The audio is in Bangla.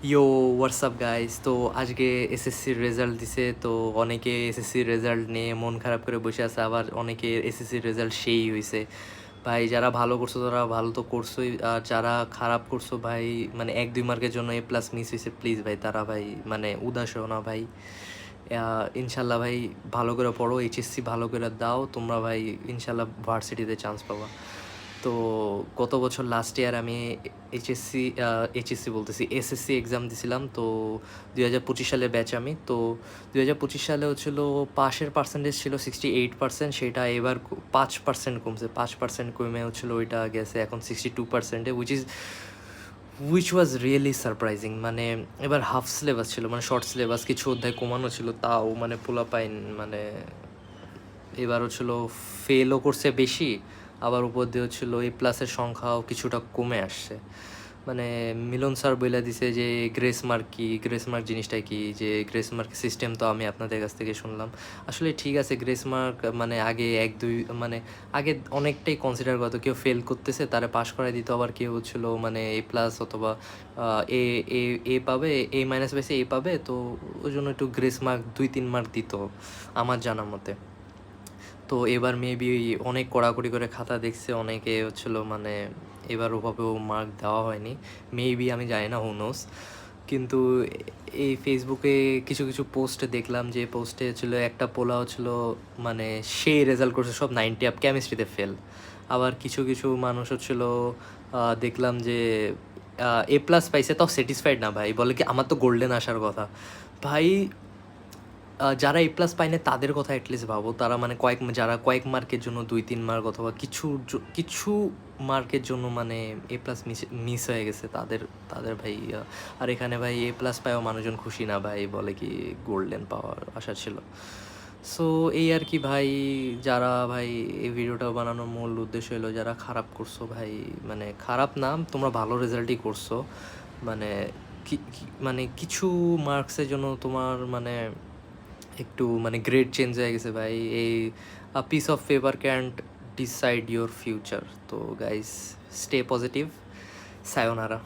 ইয়ো হোয়াটসঅ্যাপ গাইস, তো আজকে এসএসসির রেজাল্ট দিছে। তো অনেকে এসএসসির রেজাল্ট নিয়ে মন খারাপ করে বসে আছে, আবার অনেকে এসএসসির রেজাল্ট সেই হয়েছে। ভাই যারা ভালো করছো তারা ভালো তো করছোই, আর যারা খারাপ করছো ভাই মানে 1-2 মার্কের জন্য A+ মিস হয়েছে, প্লিজ ভাই তারা ভাই মানে উদাস হও না ভাই। ইনশাল্লাহ ভাই ভালো করে পড়ো, এইচএসসি ভালো করে দাও তোমরা ভাই, ইনশাল্লাহ ভার্সিটিতে চান্স পাবা। তো গত বছর লাস্ট ইয়ার আমি এইচএসসি বলতেছি এসএসসি এক্সাম দিছিলাম। তো 2025 সালের ব্যাচ আমি। তো 2025 সালে হচ্ছিল পাশের পার্সেন্টেজ ছিল 68%, সেটা এবার 5% কমছে, 5% কমে হচ্ছিল ওইটা গেছে এখন 62%-এ, উইচ ওয়াজ রিয়েলি সারপ্রাইজিং। মানে এবার হাফ সিলেবাস ছিল, মানে শর্ট সিলেবাস, কিছু অধ্যায় কমানো ছিল, তাও মানে পোলাপাইন মানে এবার হচ্ছিল ফেলও করছে বেশি, আবার উপর দিয়ে হচ্ছিল A+-এর সংখ্যাও কিছুটা কমে আসছে। মানে মিলন স্যার বইলা দিছে যে গ্রেস মার্ক কি, গ্রেস মার্ক জিনিসটা কি, যে গ্রেস মার্ক সিস্টেম তো আমি আপনাদের কাছ থেকে শুনলাম। আসলে ঠিক আছে, গ্রেস মার্ক মানে আগে 1-2 মানে আগে অনেকটাই কনসিডার করতো, কেউ ফেল করতেছে তারা পাশ করাই দিত, আবার কেউ হচ্ছিল মানে A+ অথবা এ এ এ পাবে, A- এ পাবে, তো ওই জন্য একটু গ্রেস মার্ক 2-3 মার্ক দিত আমার জানা মতে। তো এবার মেবি অনেক কড়াকড়ি করে খাতা দেখছে অনেকে হচ্ছিল, মানে এবার ওভাবেও মার্ক দেওয়া হয়নি মেবি, আমি জানি না, হু নোস। কিন্তু এই ফেসবুকে কিছু কিছু পোস্ট দেখলাম, যে পোস্টে ছিল একটা পোলা হচ্ছিল মানে সেই রেজাল্ট করছে, সব 90 আপ, কেমিস্ট্রিতে ফেল। আবার কিছু কিছু মানুষ হচ্ছিল দেখলাম যে A+ পাইছে, তাও স্যাটিসফাইড না ভাই, বলে কি আমার তো গোল্ডেন আসার কথা। ভাই যারা A+ পায় না তাদের কথা অ্যাটলিস্ট ভাবো, তারা মানে যারা কয়েক মার্কের জন্য 2-3 মার্ক অথবা কিছু মার্কের জন্য মানে A+ মিস হয়ে গেছে তাদের, ভাই আর এখানে ভাই A+ পায়ও মানুষজন খুশি না ভাই, বলে কি গোল্ডেন পাওয়ার আশা ছিল। সো এই আর কি ভাই, যারা ভাই এই ভিডিওটা বানানোর মূল উদ্দেশ্য হলো যারা খারাপ করছো ভাই, মানে খারাপ না, তোমরা ভালো রেজাল্টই করছো। মানে মানে কিছু মার্কসের জন্য তোমার মানে একটু মানে গ্রেড চেঞ্জ হয়ে গেছে ভাই। এই piece of paper can't decide your future. তো গাইস, স্টে পজিটিভ, সায়োনারা।